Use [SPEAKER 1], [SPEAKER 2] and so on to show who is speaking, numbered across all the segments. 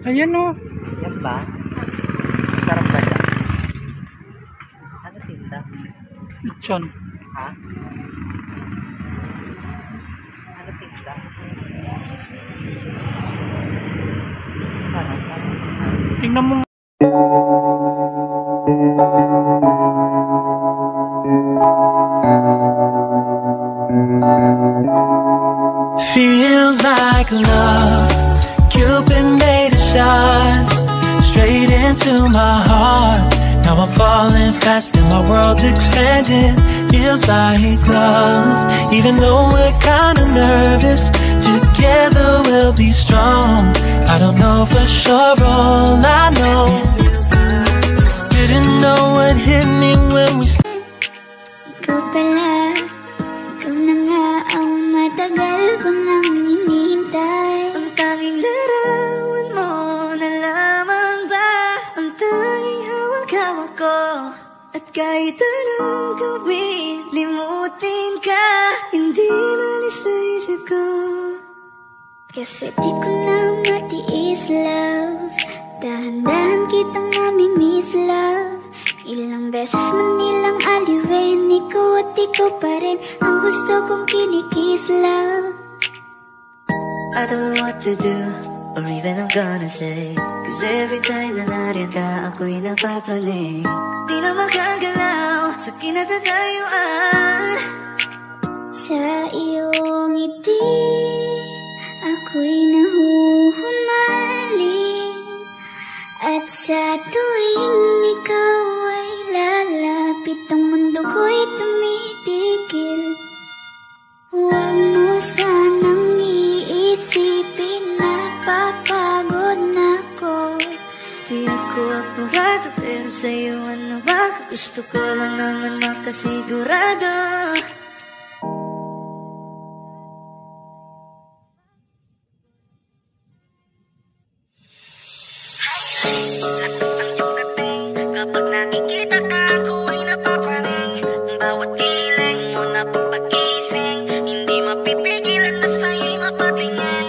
[SPEAKER 1] Ayan o.
[SPEAKER 2] Yan ba? Sarap ba yan? Ano tinda?
[SPEAKER 1] Lechon.
[SPEAKER 2] Ha? Ano tinda? Sarap ba?
[SPEAKER 1] Tingnan mo.
[SPEAKER 3] Feels like love. Cupid made a shot straight into my heart. Now I'm falling fast and my world's expanding. Feels like love. Even though we're kinda nervous, together we'll be strong. I don't know for sure, all I know. Didn't know what hit me when we
[SPEAKER 4] Ikaw pala, ikaw na nga ang matagal ko nang hinihintay. Ang tanging larawan mo na lamang ba ang tanging hawak-hawak ko. At kahit anong gawin, limutin ka, hindi malis sa isip ko. Kasi di ko na matiis, love. Dahan-dahan kitang namimiss, love. Ilang beses man nilang aliwin, ikaw at ikaw pa rin ang gusto kong kinikiss, love.
[SPEAKER 5] I don't know what to do, or even I'm gonna say. Cause every time na nariyan ka, ako'y napapraning. Di na makagalaw sa kinatatayuan.
[SPEAKER 4] Sa iyong ngiti, ako'y nahuhumaling. At sa tuwing ikaw ay lalapit, ang mundo ko'y tumitigil. Huwag mo sanang iisipin na papagod na ko.
[SPEAKER 5] Di ako apurado, pero sa'yo ano ba? Gusto ko lang naman makasigurado. Kapag nakikita ka, ako ay napapaling. Bawat kiling mo na pampagising, hindi mapipigilan na sa'yo'y mapatingin.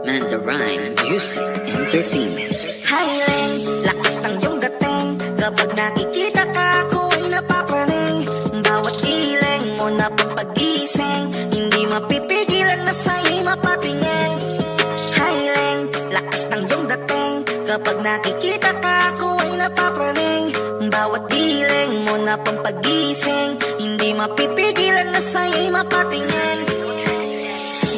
[SPEAKER 6] Mandarine Music Entertainment.
[SPEAKER 5] Highland, lakas ng iyong dating. Kapag nakikita ka, ako ay napapaling. Bawat kiling mo na pampagising, hindi mapipigilan na sa'yo'y mapatingin. Highland, lakas ng iyong dating. Kapag nakikita ka, ako ay napapaling. Bawat kiling mo na pampagising, hindi mapipigilan na sa'yo'y mapatingin.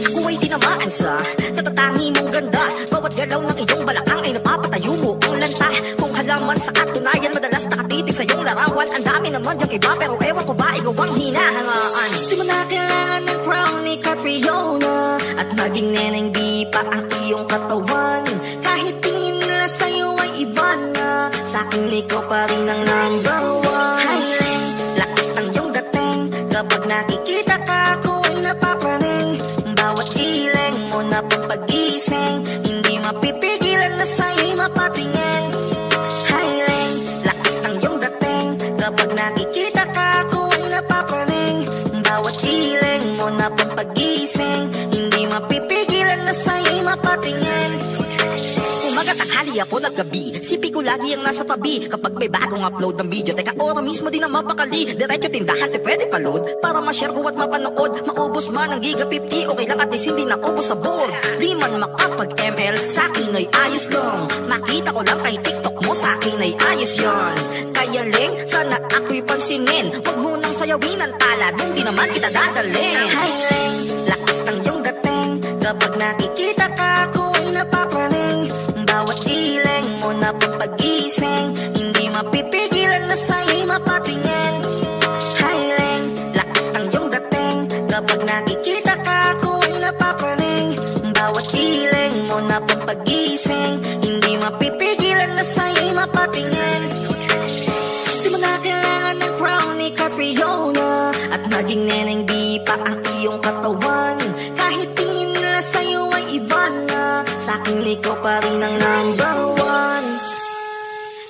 [SPEAKER 5] Ako ay tinamaan sa natatangi mong ganda. Bawat galaw ng iyong balakang ay napapatayo mo ang lanta. Kung halaman sa katunayan, madalas nakatitig sa iyong larawan. Ang dami naman yung iba, pero ewan ko ba ikaw ang hinahangaan. Di mo na kailangan ng crown ni Catriona, at maging neneng di pa ang iyong katawan. Kahit tingin nila sa'yo ay iba na, sa'kin ikaw pa rin ang number one. Highland, lakas ng iyong dating. Kapag nakikita ka, ako ay napapaling. Bawat kiling mo na pampagising, hindi mapipigilan na sa'yo'y mapatingin. Highland, lakas ng iyong dating. Kapag nakikita ka, ako ay napapaling. Bawat kiling mo na pampagising, hindi mapipigilan na sa'yo'y mapatingin. Umaga, tanghali, ako at gabi, sipi ko lagi ang nasa tabi. Kapag may bagong upload ng video, teka ora mismo din ang mapakali. Diretso tindahan, te pwede pa-load, para ma-share ko at mapanood. Maubos man ang giga 50, okay lang at least hindi naubos sa board. Di man makapag-ML, sa'kin ay ayos lang. Makita ko lang kay TikTok mo, sa'kin ay ayos yon. Kaya Leng, sana ako'y pansinin. Huwag mo nang sayawin ang tala, dun di naman kita dadalhin. Hi Leng, lakas ng iyong dating. Kapag nakikita ka, ako ay napapaling. Bawat kiling mo na pampagising, hindi mapipigilan na sa'yo'y mapatingin. Highland, lakas ng iyong dating. Kapag nakikita ka, ako ay napapaling. Bawat kiling mo na pampagising, hindi mapipigilan na sa'yo'y mapatingin. Di mo na kailangan ng crown ni Catriona, at maging neneng di pa ang iyong katawan. Kahit tingin nila sa'yo ay iba na, sa'kin ikaw pa rin ang number one.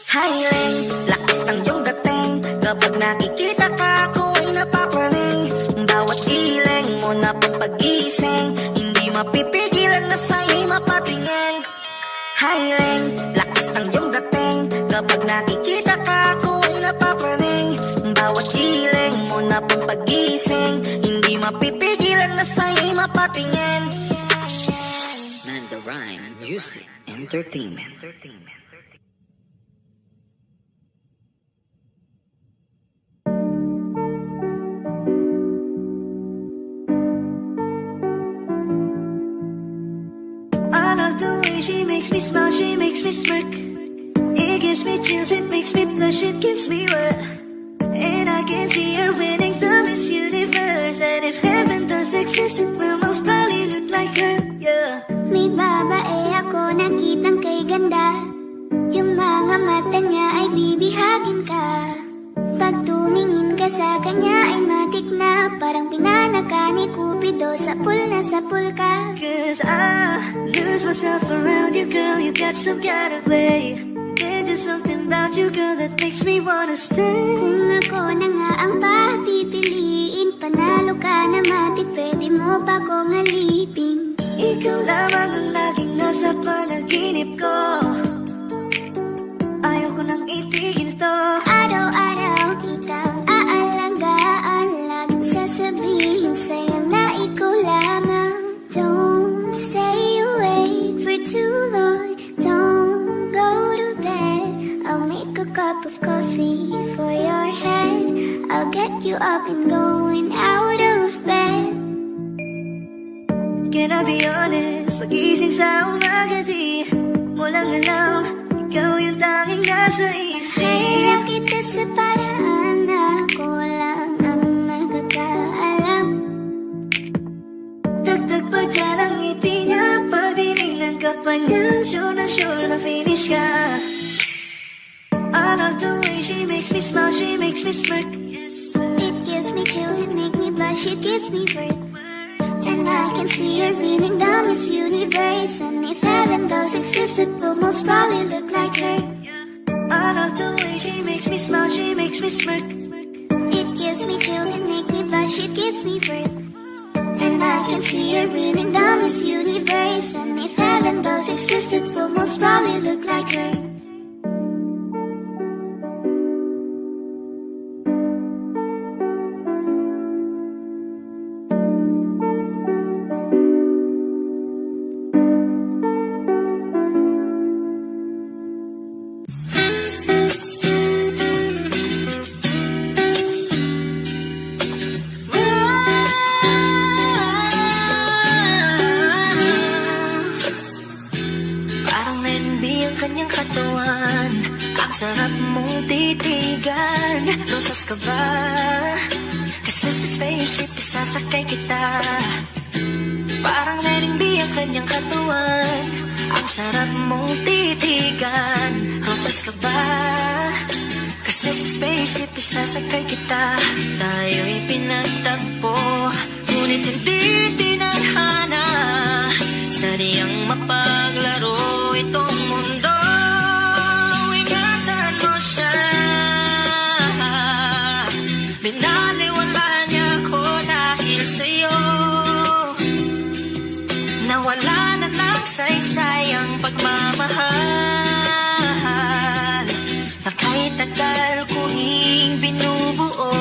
[SPEAKER 5] Highland, lakas ng iyong dating. Kapag nakikita ka, ako ay napapraning. Bawat giling mo na papagising, hindi mapipigilan na sa'yo'y mapatingin. Hiling, lakas ng iyong dating. Kapag nakikita ka, ako ay napapraning. Bawat giling mo na papagising, hindi mapipigilan na sa'yo'y mapatingin.
[SPEAKER 6] Manda Rhyme Music Entertainment.
[SPEAKER 5] I love the way she makes me smile, she makes me smirk. It gives me chills, it makes me blush, it gives me wet. And I can see her winning the Miss Universe. And if heaven does exist, it will most probably look like her, yeah.
[SPEAKER 4] May babae ako nakitang kay ganda. Yung mga mata niya ay bibihagin ka. Pag tumingin ka sa kanya ay matik na. Parang pinanaka ni Cupido, sapul na sapul ka.
[SPEAKER 5] Cause I lose myself around you, girl, you got some kind of way. There's just something about you, girl, that makes me wanna stay.
[SPEAKER 4] Kung ako na nga ang papipiliin, panalo ka na matik, pwede mo pa kong alipin.
[SPEAKER 5] Ikaw lamang ang laging nasa panaginip ko. Ayaw ko nang itigil to.
[SPEAKER 4] Araw-araw kitang aalagaan, laging sasabihin sa'yo na ikaw lamang. Don't stay awake for too long, don't go to bed. I'll make a cup of coffee for your head. I'll get you up and going out of bed.
[SPEAKER 5] Can I be honest? Pagising sa umaga di mo lang alam, ikaw yung tanging nasa isip.
[SPEAKER 4] Kaya kita sa paraan na ako lang ang nakakaalam.
[SPEAKER 5] Dagdag pa dyan ang ngiti niya, pag dinignan ka pa niya, sure na finish ka. I love the way she makes me smile, she makes me smirk.
[SPEAKER 4] It gives me chills, it makes me blush, it gives me breath. And I can see her winning the Miss Universe. And if heaven does exist, it will most probably look like her.
[SPEAKER 5] I love the way she makes me smile, she makes me smirk.
[SPEAKER 4] It gives me chills, it makes me blush, it gives me breath. And I can see her winning the Miss Universe. And if heaven does exist, it will most probably look like her.
[SPEAKER 5] Sarap mong titigan, rosas ka ba? Kasi sa spaceship isasakay kita. Parang letting be ang kanyang katawan. Ang sarap mong titigan, rosas ka ba? Kasi sa spaceship isasakay kita. Tayo'y pinagtagpo, ngunit hindi tinadhana. Sadyang mapaglaro itong mundo. Binaliwala niya ko dahil sa'yo. Nawala na lang saysay ang pagmamahal na kahit tagal ko ring binubuo,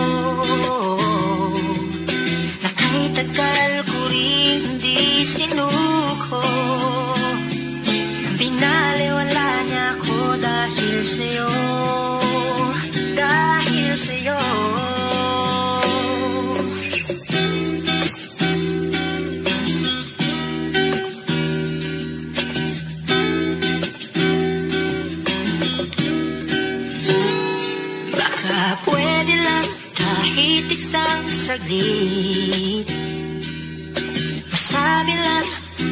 [SPEAKER 5] na kahit tagal ko ring hindi sinuko. Binaliwala niya ko dahil sa'yo, dahil sa'yo. Pwede lang kahit isang saglit, masabi lang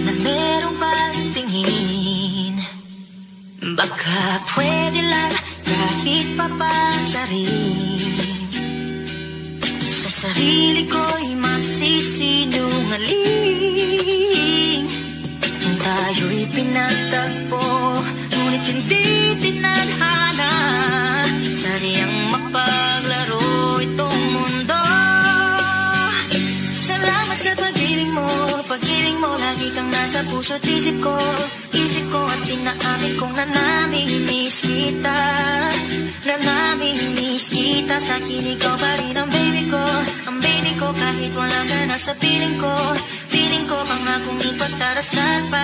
[SPEAKER 5] na merong pagtingin. Baka pwede lang kahit papansarin, sa sarili ko'y magsisinungaling. Tayo'y pinagtagpo, ngunit hindi tinadhana. Sadyang mapaglaro Salamat sa pag-ibig mo, lagi kang nasa puso't isip ko at tinaamin kong nanamimiss kita. Nanamimiss kita, sa akin ikaw pa rin ang baby ko, kahit wala ka na sa piling ko pangakong ipagdarasal pa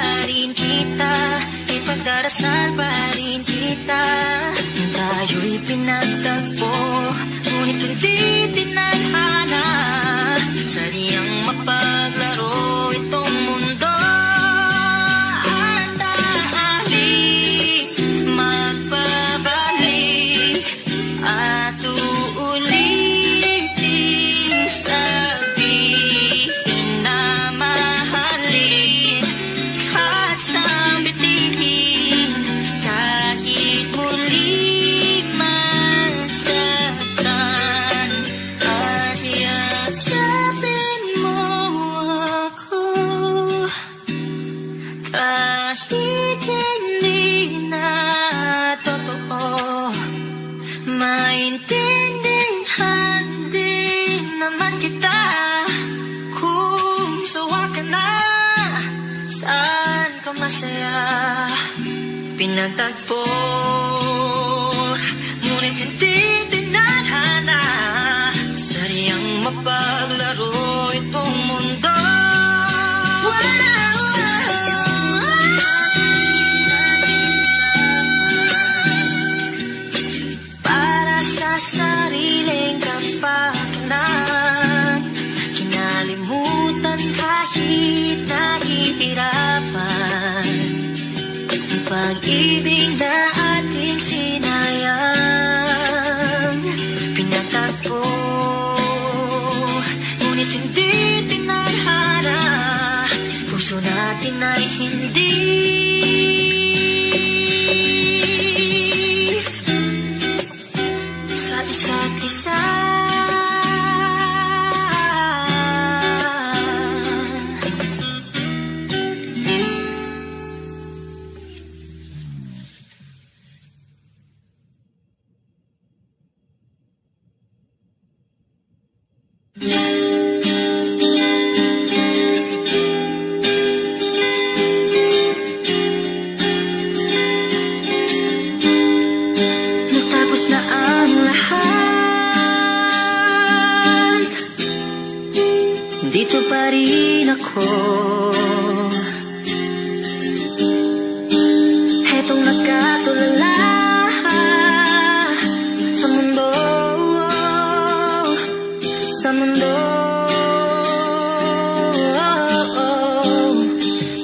[SPEAKER 5] rin kita, tayo'y pinagtagpo, ngunit hindi tinadhana, sadyang mapaglaro itong mundo. At aalis, magbabalik, at uulitin, sabihin na mahalin, at sambitin, kahit muli masaktan, at yakapin mo ako, kahit hindi na totoo. Maintindihan din naman kita kung sawa ka na, saan ka masaya. Pinagtagpo, ngunit hindi tinadhana, sadyang mapaglaro itong mundo. Para sa sariling kapakanan, kinalimutan kahit nahihirapan, ang pag-ibig na ating sinayang. Pinagtagpo, ngunit hindi tinadhana, puso natin ay hindi sa isa't isa. Natapos na ang lahat, dito pa rin ako, hetong nakatulala sa mundo,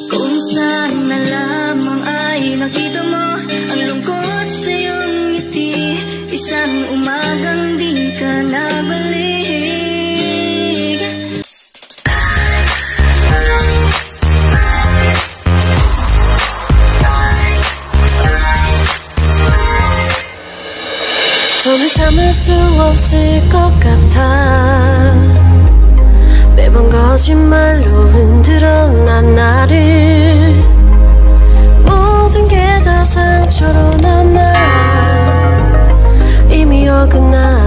[SPEAKER 5] kung saan na lamang ay nakita mo ang lungkot sa iyong ngiti, isang umagang di ka nabalik.
[SPEAKER 7] 손을 참을 수 없을 것 같아. 매번 거짓말로 흔들어 난 나를, 모든 게 다 상처로 남아 이미 어긋나